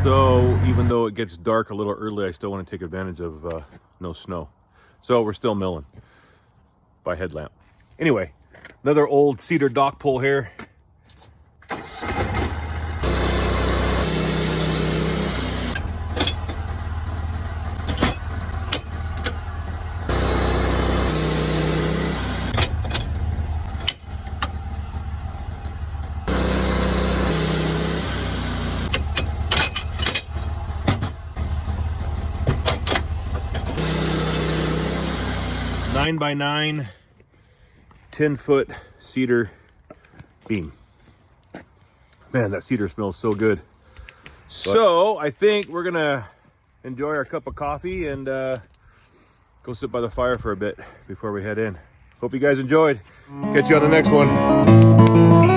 So even though it gets dark a little early, I still want to take advantage of no snow. So we're still milling by headlamp. Anyway, another old cedar dock pole here. Nine by 9, 10-foot cedar beam. Man, that cedar smells so good. So I think we're gonna enjoy our cup of coffee and go sit by the fire for a bit before we head in. Hope you guys enjoyed. Catch you on the next one.